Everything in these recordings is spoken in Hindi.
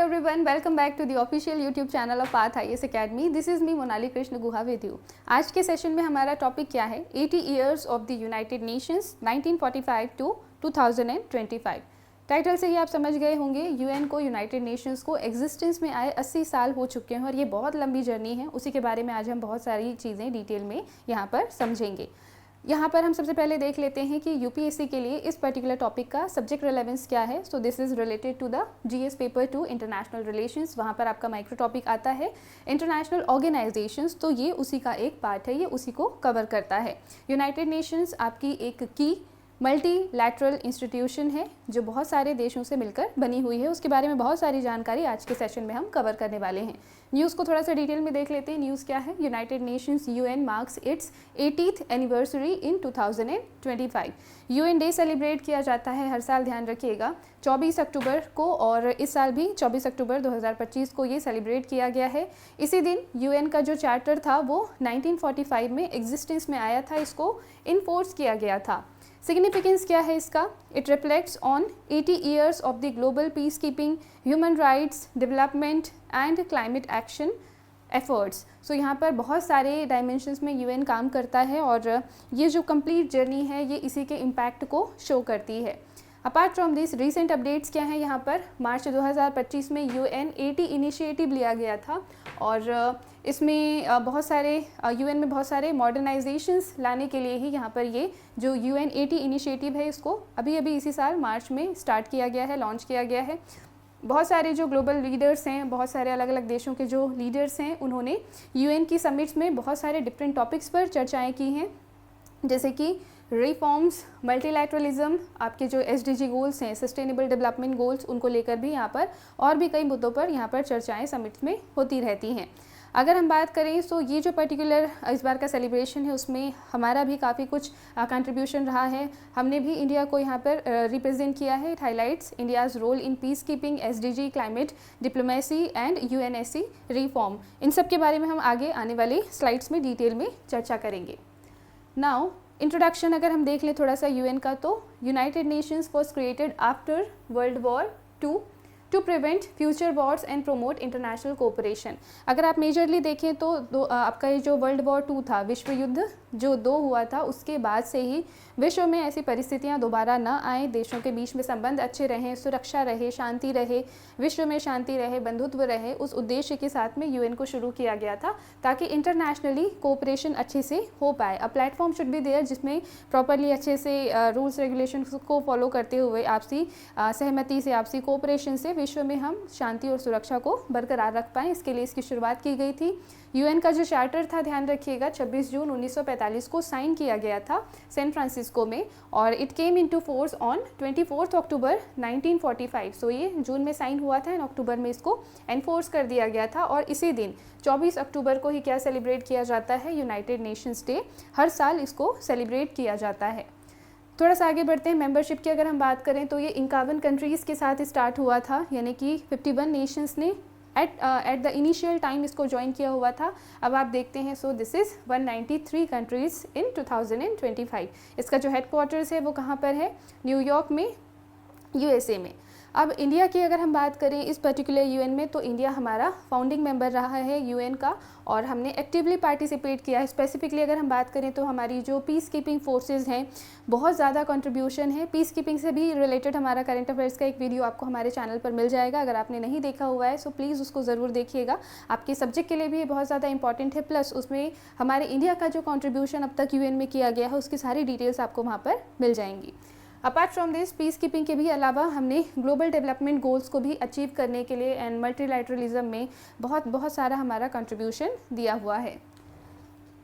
everyone, welcome back to the official YouTube channel of Path IAS Academy. This is me Monali Krishna Guha with you. आज के सेशन में हमारा टॉपिक क्या है? 80 years of the United Nations 1945 to 2025. Title से ही आप समझ गए होंगे, यूएन को, यूनाइटेड नेशंस को एग्जिस्टेंस में आए 80 साल हो चुके हैं और ये बहुत लंबी जर्नी है। उसी के बारे में आज हम बहुत सारी चीज़ें डिटेल में यहाँ पर समझेंगे। यहाँ पर हम सबसे पहले देख लेते हैं कि यूपीएससी के लिए इस पर्टिकुलर टॉपिक का सब्जेक्ट रिलेवेंस क्या है। So this is related to the GS paper 2 international relations. वहाँ पर आपका माइक्रो टॉपिक आता है इंटरनेशनल ऑर्गेनाइजेशंस, तो ये उसी का एक पार्ट है, ये उसी को कवर करता है। यूनाइटेड नेशंस आपकी एक की मल्टीलैटरल इंस्टीट्यूशन है जो बहुत सारे देशों से मिलकर बनी हुई है। उसके बारे में बहुत सारी जानकारी आज के सेशन में हम कवर करने वाले हैं। न्यूज़ को थोड़ा सा डिटेल में देख लेते हैं। न्यूज़ क्या है? United Nations UN marks it's 80th anniversary in 2025। UN day celebrate किया जाता है हर साल, ध्यान रखिएगा, 24 अक्टूबर को, और इस साल भी 24 अक्टूबर 2025 को ये सेलिब्रेट किया गया है। इसी दिन यूएन का जो चार्टर था वो 1945 में एग्जिस्टेंस में आया था, इसको इनफोर्स किया गया था। सिग्निफिकेंस क्या है इसका? It reflects on 80 years of the global peacekeeping, human rights, development and climate action efforts. So यहाँ पर बहुत सारे डायमेंशंस में यूएन काम करता है और ये जो कंप्लीट जर्नी है ये इसी के इम्पैक्ट को शो करती है। Apart from this, recent updates क्या है? यहाँ पर मार्च 2025 में यूएन 80 इनिशिएटिव लिया गया था और इसमें बहुत सारे यूएन में बहुत सारे मॉडर्नाइजेशंस लाने के लिए ही यहाँ पर ये जो यूएन 80 इनिशिएटिव है इसको अभी इसी साल मार्च में स्टार्ट किया गया है, लॉन्च किया गया है। बहुत सारे जो ग्लोबल लीडर्स हैं, बहुत सारे अलग अलग देशों के जो लीडर्स हैं, उन्होंने यूएन की समिट्स में बहुत सारे डिफरेंट टॉपिक्स पर चर्चाएँ की हैं, जैसे कि रिफॉर्म्स, मल्टीलैटरलिज्म, आपके जो एसडीजी गोल्स हैं, सस्टेनेबल डेवलपमेंट गोल्स, उनको लेकर भी यहाँ पर और भी कई मुद्दों पर यहाँ पर चर्चाएं समिट्स में होती रहती हैं। अगर हम बात करें तो ये जो पर्टिकुलर इस बार का सेलिब्रेशन है उसमें हमारा भी काफ़ी कुछ कंट्रीब्यूशन रहा है। हमने भी इंडिया को यहाँ पर रिप्रेजेंट किया है। It highlights India's role in peacekeeping, SDG, climate diplomacy and UNSC reform. इन सब के बारे में हम आगे आने वाले स्लाइड्स में डिटेल में चर्चा करेंगे। नाउ इंट्रोडक्शन अगर हम देख लें थोड़ा सा यूएन का, तो United Nations was created after World War II to prevent future wars and promote international cooperation. अगर आप मेजरली देखें तो आपका ये जो वर्ल्ड वॉर II था, विश्व युद्ध जो 2 हुआ था, उसके बाद से ही विश्व में ऐसी परिस्थितियां दोबारा न आए, देशों के बीच में संबंध अच्छे रहें, सुरक्षा रहे, शांति रहे, विश्व में शांति रहे, बंधुत्व रहे, उस उद्देश्य के साथ में यूएन को शुरू किया गया था ताकि इंटरनेशनली कोऑपरेशन अच्छे से हो पाए। A platform should be there जिसमें प्रॉपरली अच्छे से रूल्स रेगुलेशन को फॉलो करते हुए आपसी सहमति से, आपसी कोऑपरेशन से विश्व में हम शांति और सुरक्षा को बरकरार रख पाएँ। इसके लिए इसकी शुरुआत की गई थी। यूएन का जो चार्टर था, ध्यान रखिएगा, 26 जून 1945 को साइन किया गया था सैन फ्रांसिस्को में और it came into force on 24 अक्टूबर 1945। सो ये जून में साइन हुआ था एंड अक्टूबर में इसको एनफोर्स कर दिया गया था। और इसी दिन 24 अक्टूबर को ही क्या सेलिब्रेट किया जाता है? United Nations day. हर साल इसको सेलिब्रेट किया जाता है। थोड़ा सा आगे बढ़ते हैं। मेंबरशिप की अगर हम बात करें तो ये 51 कंट्रीज़ के साथ स्टार्ट हुआ था, यानी कि 51 नेशंस ने एट द इनिशियल टाइम इसको ज्वाइन किया हुआ था। अब आप देखते हैं, so this is 193 countries in 2025। इसका जो हेडक्वार्टर्स है वो कहाँ पर है? न्यूयॉर्क में, यूएसए में। अब इंडिया की अगर हम बात करें इस पर्टिकुलर यूएन में, तो इंडिया हमारा फाउंडिंग मेंबर रहा है यूएन का और हमने एक्टिवली पार्टिसिपेट किया है। स्पेसिफिकली अगर हम बात करें तो हमारी जो पीस कीपिंग फोर्सेस हैं, बहुत ज़्यादा कंट्रीब्यूशन है। पीस कीपिंग से भी रिलेटेड हमारा करंट अफेयर्स का एक वीडियो आपको हमारे चैनल पर मिल जाएगा। अगर आपने नहीं देखा हुआ है सो प्लीज़ उसको ज़रूर देखिएगा, आपके सब्जेक्ट के लिए भी ये बहुत ज़्यादा इंपॉर्टेंट है। प्लस उसमें हमारे इंडिया का जो कॉन्ट्रीब्यूशन अब तक यूएन में किया गया है उसकी सारी डिटेल्स आपको वहाँ पर मिल जाएंगी। Apart from this, peace keeping के भी अलावा हमने ग्लोबल डेवलपमेंट गोल्स को भी अचीव करने के लिए एंड मल्टीलैटरलिज्म में बहुत सारा हमारा कंट्रीब्यूशन दिया हुआ है।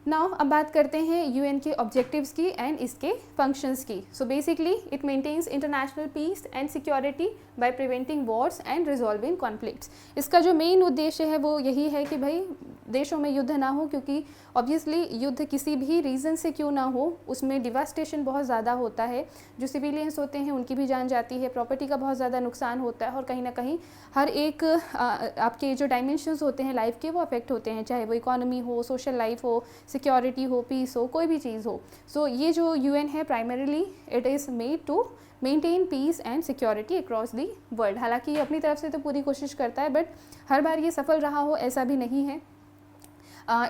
नाउ अब बात करते हैं यूएन के ऑब्जेक्टिव्स की एंड इसके फंक्शंस की। So basically it maintains international peace and security by preventing wars and resolving conflicts. इसका जो मेन उद्देश्य है वो यही है कि भाई देशों में युद्ध ना हो, क्योंकि ऑब्वियसली युद्ध किसी भी रीज़न से क्यों ना हो उसमें डिवास्टेशन बहुत ज़्यादा होता है, जो सिविलियंस होते हैं उनकी भी जान जाती है, प्रॉपर्टी का बहुत ज़्यादा नुकसान होता है और कहीं ना कहीं हर एक आपके जो डायमेंशंस होते हैं लाइफ के वो अफेक्ट होते हैं, चाहे वो इकोनॉमी हो, सोशल लाइफ हो, सिक्योरिटी हो, पीस हो, कोई भी चीज़ हो। सो ये जो यूएन है primarily it is made to maintain peace and security across the world. हालांकि ये अपनी तरफ से तो पूरी कोशिश करता है बट हर बार ये सफल रहा हो ऐसा भी नहीं है।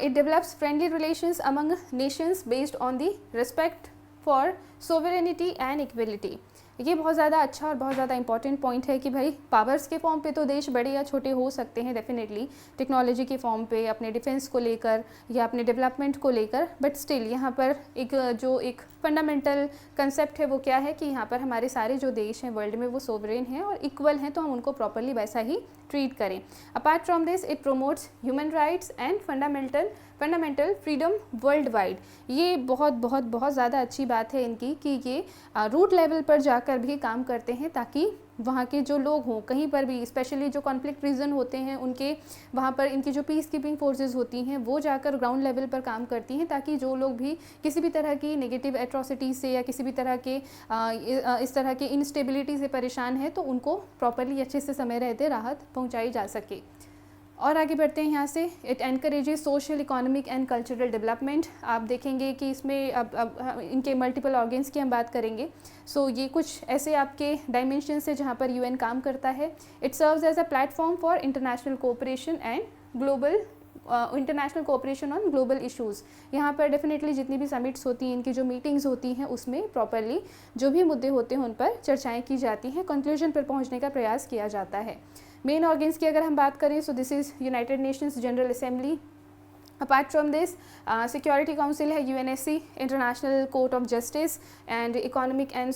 It develops friendly relations among nations based on the respect for sovereignty and equality। ये बहुत ज़्यादा अच्छा और बहुत ज़्यादा इंपॉर्टेंट पॉइंट है कि भाई पावर्स के फॉर्म पे तो देश बड़े या छोटे हो सकते हैं डेफिनेटली, टेक्नोलॉजी के फॉर्म पे अपने डिफेंस को लेकर या अपने डेवलपमेंट को लेकर, बट स्टिल यहाँ पर एक फंडामेंटल कंसेप्ट है वो क्या है कि यहाँ पर हमारे सारे जो देश हैं वर्ल्ड में वो सोवरेन हैं और इक्वल हैं, तो हम उनको प्रॉपरली वैसा ही ट्रीट करें। Apart from this it promotes human rights and fundamental freedom world wide. ये बहुत ज़्यादा अच्छी बात है इनकी कि ये रूट लेवल पर जाकर भी काम करते हैं ताकि वहाँ के जो लोग हों कहीं पर भी, स्पेशली जो कॉन्फ्लिक्ट रीजन होते हैं उनके वहाँ पर इनकी जो पीस कीपिंग फोर्सेस होती हैं वो जाकर ग्राउंड लेवल पर काम करती हैं ताकि जो लोग भी किसी भी तरह की नेगेटिव एट्रोसिटी से या किसी भी तरह के इस तरह के इंस्टेबिलिटी से परेशान है तो उनको प्रॉपरली अच्छे से समय रहते राहत पहुँचाई जा सके। और आगे बढ़ते हैं यहाँ से। It encourages social, economic and cultural development. आप देखेंगे कि इसमें अब इनके मल्टीपल ऑर्गेन्स की हम बात करेंगे। सो ये कुछ ऐसे आपके डायमेंशंस है जहाँ पर यूएन काम करता है। It serves as a platform for international cooperation and international cooperation on global issues. यहाँ पर डेफिनेटली जितनी भी समिट्स होती हैं, इनकी जो मीटिंग्स होती हैं उसमें प्रॉपरली जो भी मुद्दे होते हैं उन पर चर्चाएँ की जाती हैं, कंक्लूजन पर पहुँचने का प्रयास किया जाता है। मेन ऑर्गेन्स की अगर हम बात करें so this is United Nations General Assembly. Apart from this Security Council है UNSC, International Court of Justice and Economic and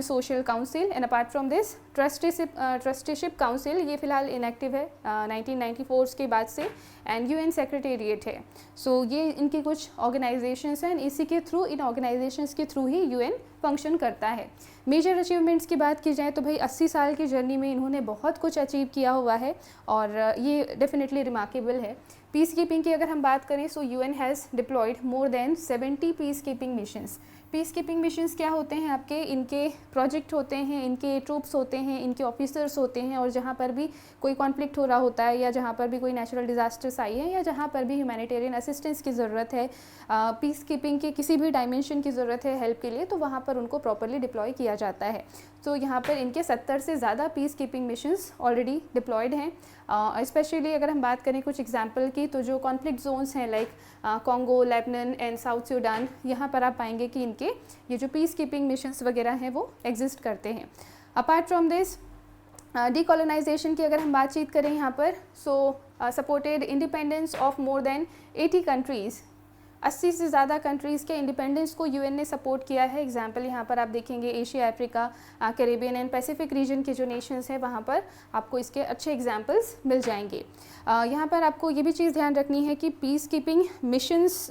Social Council. And apart from this Trusteeship Council, ये फिलहाल इनएक्टिव है 1994 के बाद से, एंड यूएन सेक्रेटेरिएट है। सो ये इनकी कुछ ऑर्गेनाइजेशंस हैं, इसी के थ्रू, इन ऑर्गेनाइजेशंस के थ्रू ही यूएन फंक्शन करता है। मेजर अचीवमेंट्स की बात की जाए तो भाई 80 साल की जर्नी में इन्होंने बहुत कुछ अचीव किया हुआ है और ये डेफिनेटली रिमार्केबल है। पीस कीपिंग की अगर हम बात करें so UN has deployed more than 70 peacekeeping missions. Peacekeeping missions क्या होते हैं आपके, इनके प्रोजेक्ट होते हैं, इनके ट्रूप्स होते हैं, इनके ऑफिसर्स होते हैं, और जहाँ पर भी कोई कॉन्फ्लिक्ट हो रहा होता है या जहाँ पर भी कोई नेचुरल डिजास्टर्स आई है या जहाँ पर भी ह्यूमैनिटेरियन असिस्टेंस की ज़रूरत है, पीस कीपिंग के किसी भी डायमेंशन की ज़रूरत है हेल्प के लिए, तो वहाँ पर उनको प्रॉपरली डिप्लॉय किया जाता है। तो यहाँ पर इनके 70 से ज़्यादा peacekeeping missions already deployed हैं। स्पेशली अगर हम बात करें कुछ एग्जांपल की, तो जो कॉन्फ्लिक्ट जोन्स हैं like Congo, Lebanon and South Sudan, यहाँ पर आप पाएंगे कि इनके ये जो पीस कीपिंग मिशंस वगैरह हैं वो एग्जिस्ट करते हैं। अपार्ट फ्रॉम दिस डीकोलोनाइजेशन की अगर हम बातचीत करें यहाँ पर, so supported independence of more than 80 countries. 80 से ज़्यादा कंट्रीज़ के इंडिपेंडेंस को यूएन ने सपोर्ट किया है। एग्जाम्पल यहाँ पर आप देखेंगे Asia, Africa, Caribbean and Pacific region के जो नेशंस हैं वहाँ पर आपको इसके अच्छे एग्जाम्पल्स मिल जाएंगे। यहाँ पर आपको ये भी चीज़ ध्यान रखनी है कि पीस कीपिंग मिशंस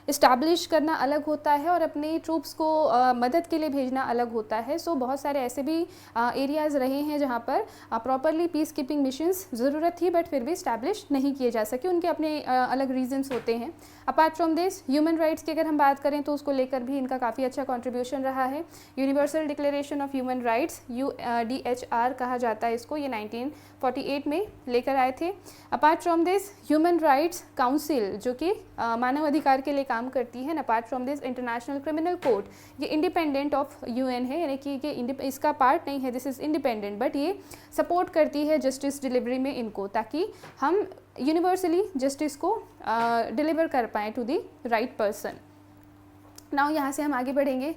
इस्टेब्लिश करना अलग होता है और अपने ट्रूप्स को मदद के लिए भेजना अलग होता है। सो बहुत सारे ऐसे भी एरियाज़ रहे हैं जहाँ पर प्रॉपरली पीस कीपिंग मिशंस ज़रूरत थी बट फिर भी इस्टेब्लिश नहीं किए जा सके, उनके अपने अलग रीजन्स होते हैं। Apart from this human rights की अगर हम बात करें तो उसको लेकर भी इनका काफ़ी अच्छा कंट्रीब्यूशन रहा है। Universal declaration of human rights, UDHR कहा जाता है इसको, ये 1948 में लेकर आए थे। Apart from this human rights council जो कि मानव अधिकार के लिए काम करती है। Apart from this international criminal court, ये इंडिपेंडेंट ऑफ यूएन है, यानी कि ये इसका पार्ट नहीं है, दिस इज़ इंडिपेंडेंट, बट ये सपोर्ट करती है जस्टिस डिलीवरी में इनको, ताकि हम यूनिवर्सली जस्टिस को डिलीवर कर पाएँ to the right person. Now यहाँ से हम आगे बढ़ेंगे।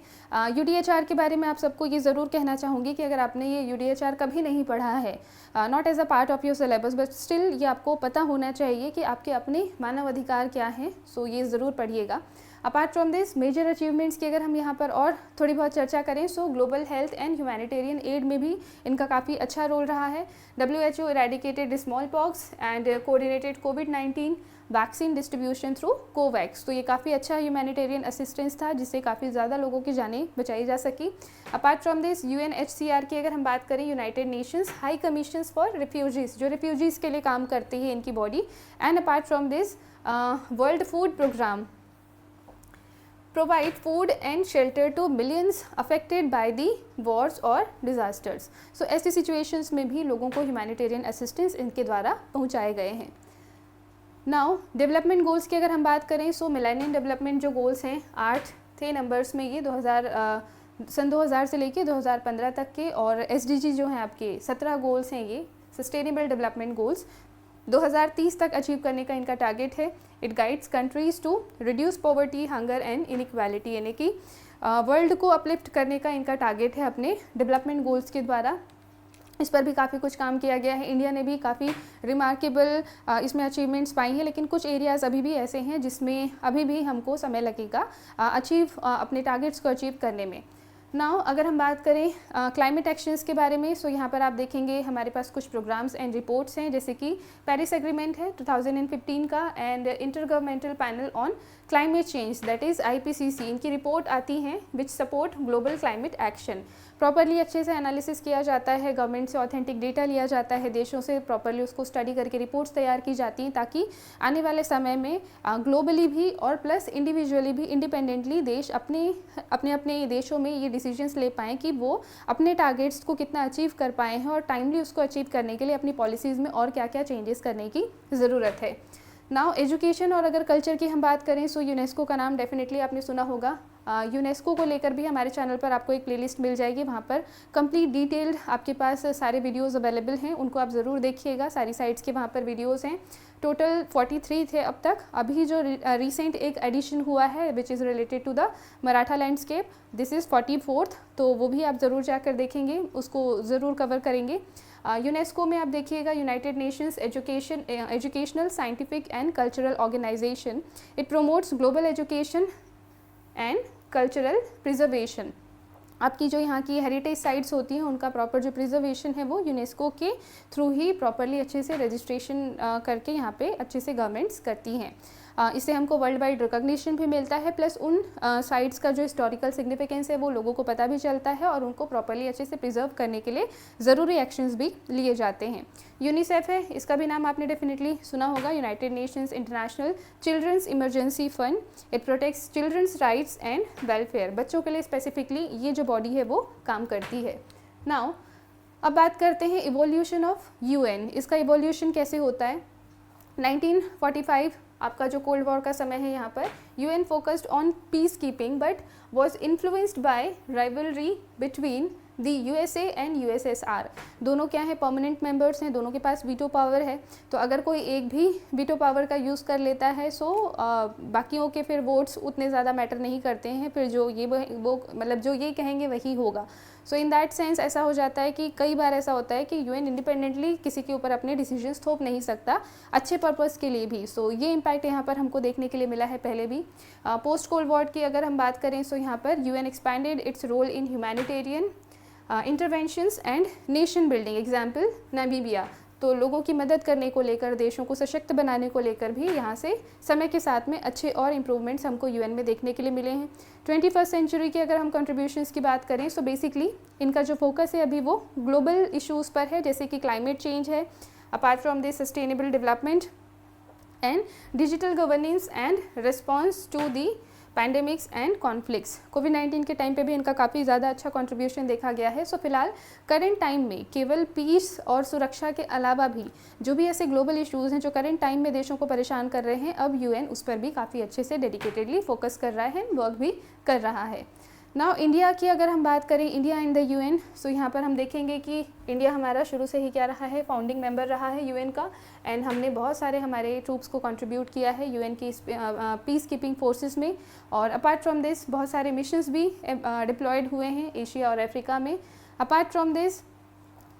UDHR के बारे में आप सबको ये ज़रूर कहना चाहूँगी कि अगर आपने ये UDHR कभी नहीं पढ़ा है, not as a part of your syllabus, but still ये आपको पता होना चाहिए कि आपके अपने मानव अधिकार क्या हैं। सो ये ज़रूर पढ़िएगा। Apart from this major achievements की अगर हम यहाँ पर और थोड़ी बहुत चर्चा करें, सो global health and humanitarian add में भी इनका काफ़ी अच्छा रोल रहा है। WHO eradicated small pox and coordinated covid vaccine distribution through Covax, तो ये काफ़ी अच्छा ह्यूमैनिटेरियन असिस्टेंस था जिससे काफ़ी ज़्यादा लोगों की जानें बचाई जा सकी। अपार्ट फ्रॉम दिस UNHCR की अगर हम बात करें, United Nations high commissions for refugees, जो रिफ्यूजीज़ के लिए काम करती है इनकी body. And apart from this World Food Programme provide food and shelter to millions affected by the wars or disasters। So ऐसी situations में भी लोगों को humanitarian assistance इनके द्वारा पहुँचाए गए हैं। नाउ डेवलपमेंट गोल्स की अगर हम बात करें, सो मिलेनियम डेवलपमेंट जो गोल्स हैं 8 थे नंबर्स में, ये सन 2000 से लेके 2015 तक के, और SDG जो हैं आपके 17 गोल्स हैं, ये सस्टेनेबल डेवलपमेंट गोल्स 2030 तक अचीव करने का इनका टारगेट है। It guides countries to reduce poverty, hunger and inequality, यानी कि वर्ल्ड को अपलिफ्ट करने का इनका टारगेट है अपने डेवलपमेंट गोल्स के द्वारा। इस पर भी काफ़ी कुछ काम किया गया है। इंडिया ने भी काफ़ी रिमार्केबल इसमें अचीवमेंट्स पाई हैं, लेकिन कुछ एरियाज़ अभी भी ऐसे हैं जिसमें अभी भी हमको समय लगेगा अपने टारगेट्स को अचीव करने में। नाउ अगर हम बात करें क्लाइमेट एक्शंस के बारे में, सो यहाँ पर आप देखेंगे हमारे पास कुछ प्रोग्राम्स एंड रिपोर्ट्स हैं, जैसे कि पेरिस एग्रीमेंट है 2015 का, and intergovernmental panel on climate change, that is IPCC, इनकी रिपोर्ट आती हैं विच support global climate action. Properly अच्छे से एनालिसिस किया जाता है, गवर्नमेंट से ऑथेंटिक डेटा लिया जाता है, देशों से प्रॉपरली उसको स्टडी करके रिपोर्ट्स तैयार की जाती हैं, ताकि आने वाले समय में ग्लोबली भी और प्लस इंडिविजुअली भी इंडिपेंडेंटली देश अपने देशों में ये डिसीजंस ले पाएँ कि वो अपने टारगेट्स को कितना अचीव कर पाए हैं, और टाइमली उसको अचीव करने के लिए अपनी पॉलिसीज़ में और क्या क्या चेंजेस करने की ज़रूरत है। नाउ एजुकेशन और अगर कल्चर की हम बात करें, सो यूनेस्को का नाम डेफिनेटली आपने सुना होगा। यूनेस्को को लेकर भी हमारे चैनल पर आपको एक प्लेलिस्ट मिल जाएगी, वहाँ पर कंप्लीट डिटेल्ड आपके पास सारे वीडियोस अवेलेबल हैं, उनको आप ज़रूर देखिएगा। सारी साइट्स के वहाँ पर वीडियोस हैं। टोटल 43 थे अब तक। अभी जो रिसेंट एक एडिशन हुआ है which is related to the Maratha landscape, this is 44th, तो वो भी आप ज़रूर जाकर देखेंगे, उसको ज़रूर कवर करेंगे। यूनेस्को में आप देखिएगा United Nations Educational Scientific and Cultural Organization, it promotes global education and cultural preservation. आपकी जो यहाँ की हेरिटेज साइट्स होती हैं उनका प्रॉपर जो प्रिजर्वेशन है वो यूनेस्को के थ्रू ही प्रॉपरली अच्छे से रजिस्ट्रेशन करके यहाँ पे अच्छे से गवर्नमेंट्स करती हैं। इससे हमको वर्ल्ड वाइड रिकॉग्निशन भी मिलता है, प्लस उन साइट्स का जो हिस्टोरिकल सिग्निफिकेंस है वो लोगों को पता भी चलता है, और उनको प्रॉपरली अच्छे से प्रिजर्व करने के लिए ज़रूरी एक्शंस भी लिए जाते हैं। यूनिसेफ है, इसका भी नाम आपने डेफिनेटली सुना होगा, United Nations International Children's Emergency Fund. It protects children's rights and welfare, बच्चों के लिए स्पेसिफिकली ये जो बॉडी है वो काम करती है। नाउ अब बात करते हैं इवोल्यूशन ऑफ UN। इसका इवोल्यूशन कैसे होता है? 1945 आपका जो कोल्ड वॉर का समय है, यहाँ पर UN focused on peace keeping but was influenced by rivalry between the USA and USSR। दोनों क्या है, परमानेंट मेंबर्स हैं, दोनों के पास वीटो पावर है, तो अगर कोई एक भी वीटो पावर का यूज़ कर लेता है सो बाकियों के फिर वोट्स उतने ज़्यादा मैटर नहीं करते हैं, फिर जो ये वो मतलब जो ये कहेंगे वही होगा। सो इन दैट सेंस ऐसा हो जाता है कि कई बार ऐसा होता है कि UN इंडिपेंडेंटली किसी के ऊपर अपने डिसीजंस थोप नहीं सकता, अच्छे पर्पज़ के लिए भी। सो ये इम्पैक्ट यहाँ पर हमको देखने के लिए मिला है पहले भी। पोस्ट कोल्ड वॉर की अगर हम बात करें, सो यहाँ पर UN expanded its role in humanitarian interventions and nation building, example Namibia. तो लोगों की मदद करने को लेकर, देशों को सशक्त बनाने को लेकर भी यहाँ से समय के साथ में अच्छे और इम्प्रूवमेंट्स हमको UN में देखने के लिए मिले हैं। 21st सेंचुरी के अगर हम कंट्रीब्यूशंस की बात करें, सो बेसिकली इनका जो फोकस है अभी वो ग्लोबल इश्यूज़ पर है, जैसे कि क्लाइमेट चेंज है, apart from this sustainable development and digital governance and response to the pandemics and conflicts. कोविड-19 के टाइम पे भी इनका काफ़ी ज़्यादा अच्छा कंट्रीब्यूशन देखा गया है। सो फिलहाल करंट टाइम में केवल पीस और सुरक्षा के अलावा भी जो भी ऐसे ग्लोबल इश्यूज़ हैं जो करंट टाइम में देशों को परेशान कर रहे हैं, अब UN उस पर भी काफ़ी अच्छे से डेडिकेटेडली फोकस कर रहा है, वर्क भी कर रहा है। नाउ इंडिया की अगर हम बात करें, इंडिया इन द UN, सो यहाँ पर हम देखेंगे कि इंडिया हमारा शुरू से ही क्या रहा है, फाउंडिंग मेंबर रहा है UN का, एंड हमने बहुत सारे हमारे ट्रूप्स को कंट्रीब्यूट किया है UN की पीस कीपिंग फोर्सेस में। और अपार्ट फ्रॉम दिस बहुत सारे मिशंस भी डिप्लॉयड हुए हैं एशिया और अफ्रीका में। Apart from this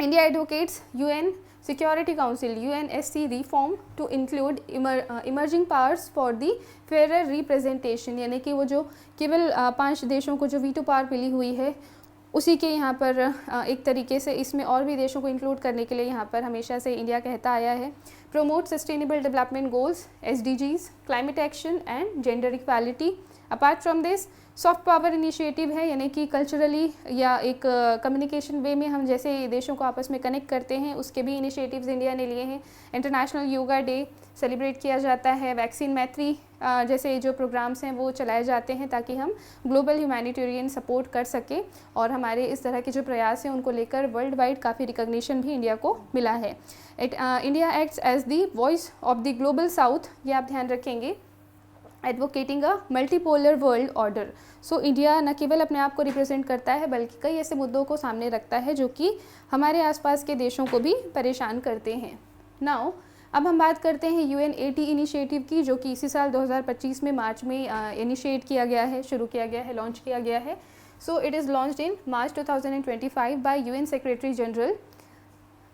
India advocates UN Security Council UNSC reform to include emerging powers for the fairer representation, यानी कि वो जो केवल 5 देशों को जो वीटो पावर मिली हुई है उसी के यहाँ पर एक तरीके से इसमें और भी देशों को इंक्लूड करने के लिए यहाँ पर हमेशा से इंडिया कहता आया है। Promote sustainable development goals SDGs, climate action and gender equality. Apart from this soft power initiative है, यानी कि कल्चरली या एक कम्युनिकेशन वे में हम जैसे देशों को आपस में कनेक्ट करते हैं उसके भी इनिशिएटिव्स इंडिया ने लिए हैं। इंटरनेशनल योगा डे सेलिब्रेट किया जाता है। वैक्सीन मैत्री जैसे जो प्रोग्राम्स हैं वो चलाए जाते हैं ताकि हम ग्लोबल ह्यूमैनिटेरियन सपोर्ट कर सकें, और हमारे इस तरह के जो प्रयास हैं उनको लेकर वर्ल्ड वाइड काफ़ी रिकॉग्निशन भी इंडिया को मिला है। India acts as the voice of the global south, ये आप ध्यान रखेंगे। Advocating a multipolar world order. So India न केवल अपने आप को रिप्रेजेंट करता है बल्कि कई ऐसे मुद्दों को सामने रखता है जो कि हमारे आसपास के देशों को भी परेशान करते हैं। नाउ अब हम बात करते हैं UN80 इनिशिएटिव की, जो कि इसी साल 2025 में मार्च में इनिशिएट किया गया है, शुरू किया गया है, लॉन्च किया गया है। So it is launched in March 2025 by UN secretary general.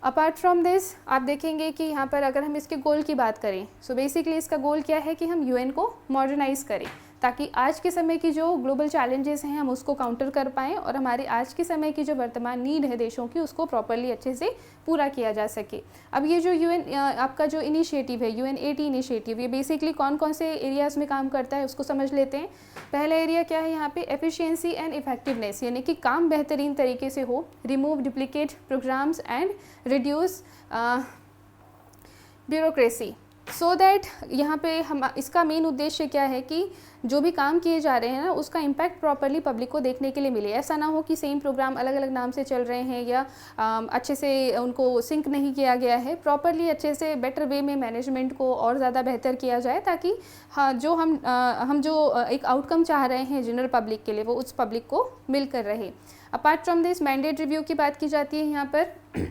Apart from this आप देखेंगे कि यहाँ पर अगर हम इसके गोल की बात करें, सो बेसिकली इसका गोल क्या है कि हम UN को मॉडर्नाइज़ करें ताकि आज के समय की जो ग्लोबल चैलेंजेस हैं हम उसको काउंटर कर पाएँ और हमारे आज के समय की जो वर्तमान नीड है देशों की उसको प्रॉपरली अच्छे से पूरा किया जा सके। अब ये जो आपका जो इनिशिएटिव है UN80 इनिशिएटिव, ये बेसिकली कौन कौन से एरियाज़ में काम करता है उसको समझ लेते हैं। पहला एरिया क्या है यहाँ पे, एफिशिएंसी एंड इफेक्टिवनेस, यानी कि काम बेहतरीन तरीके से हो, remove duplicate programmes and reduce bureaucracy. So that यहाँ पे हम इसका मेन उद्देश्य क्या है कि जो भी काम किए जा रहे हैं ना उसका इम्पैक्ट प्रॉपरली पब्लिक को देखने के लिए मिले। ऐसा ना हो कि सेम प्रोग्राम अलग अलग नाम से चल रहे हैं या अच्छे से उनको सिंक नहीं किया गया है। प्रॉपरली अच्छे से बेटर वे में मैनेजमेंट को और ज़्यादा बेहतर किया जाए ताकि हाँ जो हम जो एक आउटकम चाह रहे हैं जनरल पब्लिक के लिए वो उस पब्लिक को मिलकर रहे। Apart from this mandate review की बात की जाती है यहाँ पर।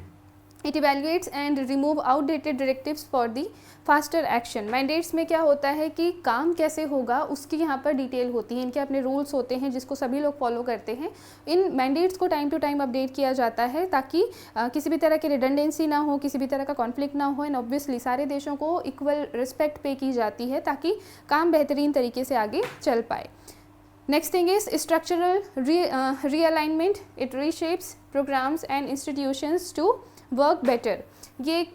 It evaluates and remove outdated directives for the faster action. Mandates में क्या होता है कि काम कैसे होगा उसकी यहाँ पर डिटेल होती है, इनके अपने रूल्स होते हैं जिसको सभी लोग फॉलो करते हैं। इन मैंडेट्स को टाइम टू टाइम अपडेट किया जाता है ताकि किसी भी तरह की रिडंडेंसी ना हो, किसी भी तरह का कॉन्फ्लिक्ट ना हो, एंड ऑब्वियसली सारे देशों को इक्वल रिस्पेक्ट पे की जाती है ताकि काम बेहतरीन तरीके से आगे चल पाए। Next thing is structural realignment. It reshapes programmes and institutions to work better. ये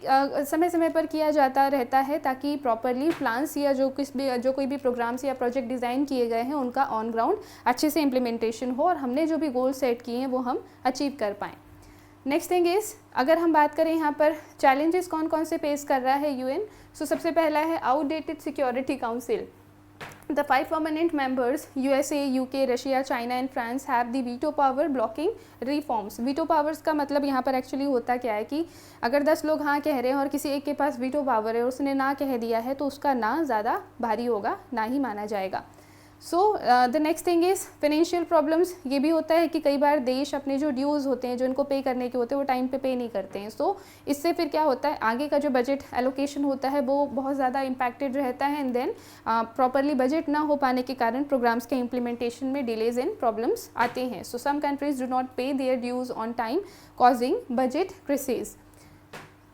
समय समय पर किया जाता रहता है ताकि प्रॉपरली प्लान्स या जो कोई भी प्रोग्राम्स या प्रोजेक्ट डिज़ाइन किए गए हैं उनका ऑन ग्राउंड अच्छे से इम्प्लीमेंटेशन हो और हमने जो भी गोल सेट किए हैं वो हम अचीव कर पाएँ। नेक्स्ट थिंग इज़ अगर हम बात करें यहाँ पर चैलेंजेस कौन कौन से फेस कर रहा है UN। सो सबसे पहला है outdated security council. The 5 permanent members USA, UK, Russia, China and France have the veto power blocking reforms। veto powers का मतलब यहाँ पर एक्चुअली होता क्या है कि अगर 10 लोग हाँ कह रहे हैं और किसी एक के पास veto power है और उसने ना कह दिया है तो उसका ना ज़्यादा भारी होगा, ना ही माना जाएगा। So the next thing is financial problems. ये भी होता है कि कई बार देश अपने जो ड्यूज़ होते हैं जो इनको पे करने के होते हैं वो टाइम पे नहीं करते हैं। सो इससे फिर क्या होता है आगे का जो बजट एलोकेशन होता है वो बहुत ज़्यादा इम्पैक्टेड रहता है, एंड देन प्रॉपरली बजट ना हो पाने के कारण प्रोग्राम्स के इम्प्लीमेंटेशन में डिलेज एंड प्रॉब्लम्स आते हैं। So some countries do not pay their dues on time causing budget crisis.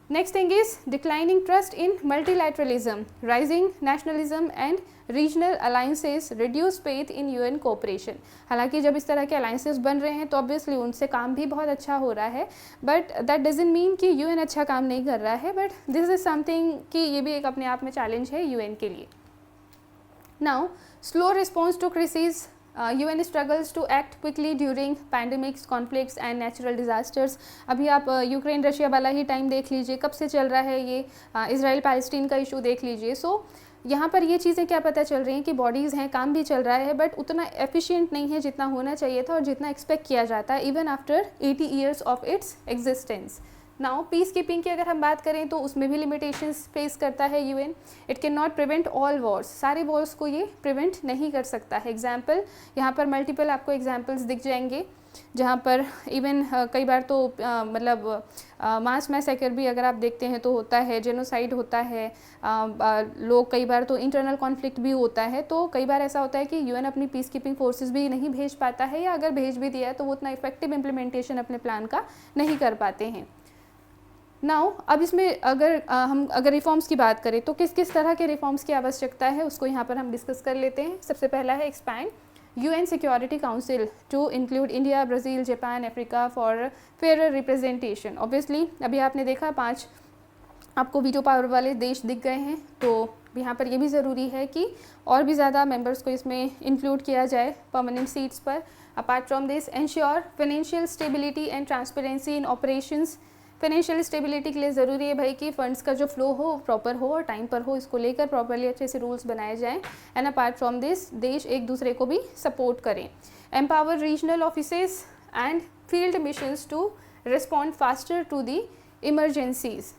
Next thing is declining trust in multilateralism, rising nationalism and regional alliances reduce faith in UN cooperation। हालांकि जब इस तरह के alliances बन रहे हैं तो obviously उनसे काम भी बहुत अच्छा हो रहा है, but that doesn't mean कि UN अच्छा काम नहीं कर रहा है, but this is something कि ये भी एक अपने आप में challenge है UN के लिए। Now slow response to crises। UN struggles to act quickly during pandemics, conflicts and natural disasters। अभी आप यूक्रेन रशिया वाला ही टाइम देख लीजिए, कब से चल रहा है ये इसराइल पैलेस्टीन का इशू देख लीजिए। सो यहाँ पर ये चीज़ें क्या पता चल रही हैं कि बॉडीज़ हैं, काम भी चल रहा है, बट उतना एफिशिएंट नहीं है जितना होना चाहिए था और जितना एक्सपेक्ट किया जाता है even after 80 years of its existence. Now peace keeping की अगर हम बात करें तो उसमें भी लिमिटेशंस फेस करता है UN। It can not prevent all Wars. सारे वॉर्स को ये प्रिवेंट नहीं कर सकता है। एग्जाम्पल यहाँ पर मल्टीपल आपको एग्जाम्पल्स दिख जाएंगे जहाँ पर इवन कई बार तो मतलब मास मैसेकर भी अगर आप देखते हैं तो होता है, जेनोसाइड होता है, लोग कई बार तो इंटरनल कॉन्फ्लिक्ट भी होता है। तो कई बार ऐसा होता है कि UN अपनी पीस कीपिंग फोर्सेस भी नहीं भेज पाता है, या अगर भेज भी दिया है तो वो उतना इफेक्टिव इम्प्लीमेंटेशन अपने प्लान का नहीं कर पाते हैं। नाउ अब इसमें हम अगर रिफॉर्म्स की बात करें तो किस किस तरह के रिफॉर्म्स की आवश्यकता है उसको यहाँ पर हम डिस्कस कर लेते हैं। सबसे पहला है expand UN Security Council to include India, Brazil, Japan, Africa for fairer representation। Obviously अभी आपने देखा 5 आपको वीटो पावर वाले देश दिख गए हैं, तो यहाँ पर ये भी ज़रूरी है कि और भी ज़्यादा मेंबर्स को इसमें इंक्लूड किया जाए परमानेंट सीट्स पर। Apart from this, ensure financial stability and transparency in operations. Financial stability के लिए ज़रूरी है भाई कि फंड्स का जो फ्लो हो प्रॉपर हो और टाइम पर हो, इसको लेकर प्रॉपरली अच्छे से रूल्स बनाए जाएं। एंड अपार्ट फ्रॉम दिस, देश एक दूसरे को भी सपोर्ट करें। Empower regional offices and field missions to respond faster to the emergencies,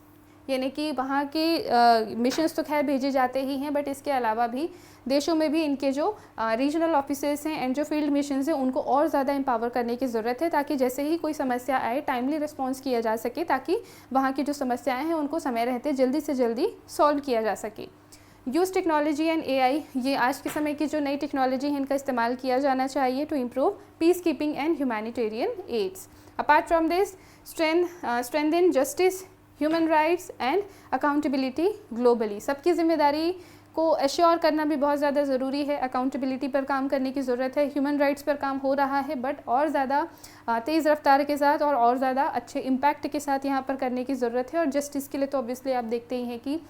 यानी कि वहाँ के मिशंस तो खैर भेजे जाते ही हैं, बट इसके अलावा भी देशों में भी इनके जो रीजनल ऑफिसेस हैं एंड जो फील्ड मिशंस हैं उनको और ज़्यादा एम्पावर करने की ज़रूरत है, ताकि जैसे ही कोई समस्या आए टाइमली रिस्पॉन्स किया जा सके, ताकि वहाँ की जो समस्याएं हैं उनको समय रहते जल्दी से जल्दी सॉल्व किया जा सके। यूज़ टेक्नोलॉजी एंड AI, ये आज के समय की जो नई टेक्नोलॉजी है इनका इस्तेमाल किया जाना चाहिए to improve peace keeping and humanitarian aids. Apart from this, strengthen justice, human rights and accountability globally. सबकी जिम्मेदारी को एश्योर करना भी बहुत ज़्यादा ज़रूरी है। अकाउंटेबिलिटी पर काम करने की ज़रूरत है। ह्यूमन राइट्स पर काम हो रहा है, बट और ज़्यादा तेज़ रफ्तार के साथ और ज़्यादा अच्छे इम्पैक्ट के साथ यहाँ पर करने की ज़रूरत है। और जस्टिस के लिए तो ऑब्वियसली आप देखते ही हैं कि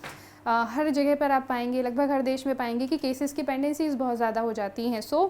हर जगह पर आप पाएंगे, लगभग हर देश में पाएंगे कि केसेस की पेंडेंसीज बहुत ज़्यादा हो जाती हैं। So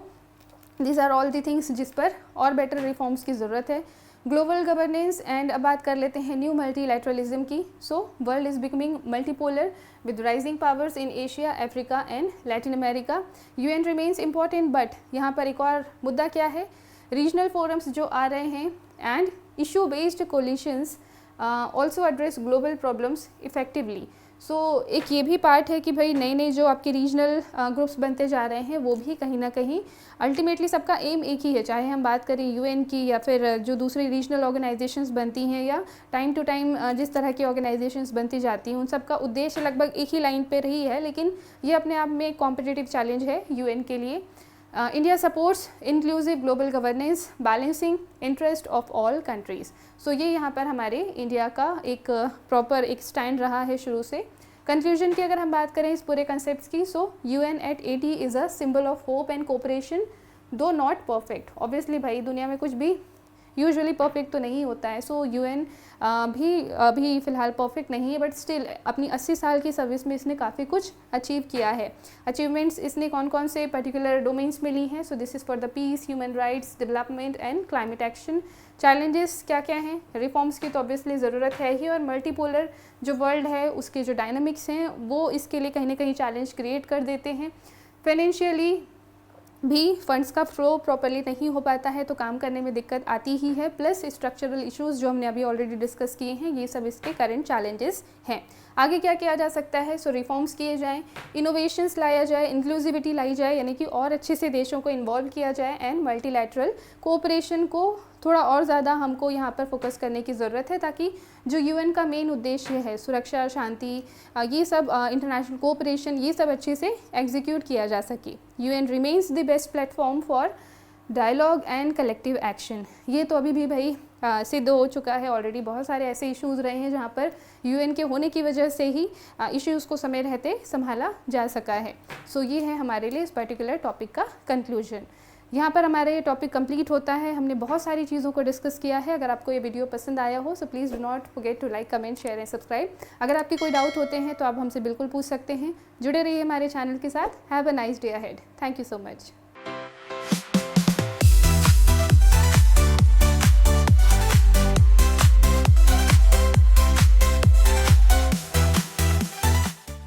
these are all the things जिस पर और बेटर रिफॉर्म्स की ज़रूरत है। ग्लोबल गवर्नेंस एंड अब बात कर लेते हैं न्यू मल्टीलैटरलिज्म की। So world is becoming multipolar with rising powers in Asia, Africa and Latin America. UN remains important, but यहाँ पर एक और मुद्दा क्या है, रीजनल फोरम्स जो आ रहे हैं and issue based coalitions also address global problems effectively. So एक ये भी पार्ट है कि भाई नए नए जो आपके रीजनल ग्रुप्स बनते जा रहे हैं वो भी कहीं ना कहीं अल्टीमेटली सबका एम एक ही है, चाहे हम बात करें UN की या फिर जो दूसरी रीजनल ऑर्गेनाइजेशंस बनती हैं या टाइम टू टाइम जिस तरह की ऑर्गेनाइजेशंस बनती जाती हैं, उन सबका उद्देश्य लगभग एक ही लाइन पे रही है। लेकिन ये अपने आप में एक कॉम्पिटिटिव चैलेंज है UN के लिए। India supports inclusive global governance, balancing interest of all countries। सो ये यहाँ पर हमारे इंडिया का एक प्रॉपर एक स्टैंड रहा है शुरू से। कंक्लूजन की अगर हम बात करें इस पूरे कंसेप्ट की, सो UN at 80 is a symbol of hope and cooperation, दो नॉट परफेक्ट। ऑब्वियसली भाई दुनिया में कुछ भी यूजुअली परफेक्ट तो नहीं होता है। सो UN भी अभी फ़िलहाल परफेक्ट नहीं है, बट स्टिल अपनी 80 साल की सर्विस में इसने काफ़ी कुछ अचीव किया है। अचीवमेंट्स इसने कौन कौन से पर्टिकुलर डोमेन्स में ली हैं? So this is for the peace, human rights, development and climate action. Challenges क्या क्या हैं? रिफॉर्म्स की तो ऑब्वियसली ज़रूरत है ही, और मल्टीपोलर जो वर्ल्ड है उसके जो डायनामिक्स हैं वो इसके लिए कहीं ना कहीं चैलेंज क्रिएट कर देते हैं। फाइनेंशियली भी फंड्स का फ्लो प्रॉपर्ली नहीं हो पाता है तो काम करने में दिक्कत आती ही है, प्लस स्ट्रक्चरल इश्यूज जो हमने अभी ऑलरेडी डिस्कस किए हैं, ये सब इसके करंट चैलेंजेस हैं। आगे क्या किया जा सकता है? सो रिफॉर्म्स किए जाएं, इनोवेशंस लाया जाए, इंक्लूसिविटी लाई जाए, यानी कि और अच्छे से देशों को इन्वॉल्व किया जाए, एंड मल्टीलैटरल कोऑपरेशन को थोड़ा और ज़्यादा हमको यहाँ पर फोकस करने की ज़रूरत है, ताकि जो UN का मेन उद्देश्य है सुरक्षा, शांति, ये सब इंटरनेशनल कोऑपरेशन, ये सब अच्छे से एग्जीक्यूट किया जा सके। UN remains the best platform for dialogue and collective action. ये तो अभी भी भाई सिद्ध हो चुका है ऑलरेडी। बहुत सारे ऐसे इश्यूज़ रहे हैं जहाँ पर UN के होने की वजह से ही इश्यूज़ को समय रहते संभाला जा सका है। सो ये है हमारे लिए इस पर्टिकुलर टॉपिक का कंक्लूजन। यहाँ पर हमारा ये टॉपिक कंप्लीट होता है। हमने बहुत सारी चीज़ों को डिस्कस किया है। अगर आपको ये वीडियो पसंद आया हो so please do not forget to like, comment, share and subscribe. अगर आपके कोई डाउट होते हैं तो आप हमसे बिल्कुल पूछ सकते हैं। जुड़े रहिए हमारे चैनल के साथ। Have a nice day ahead. Thank you so much.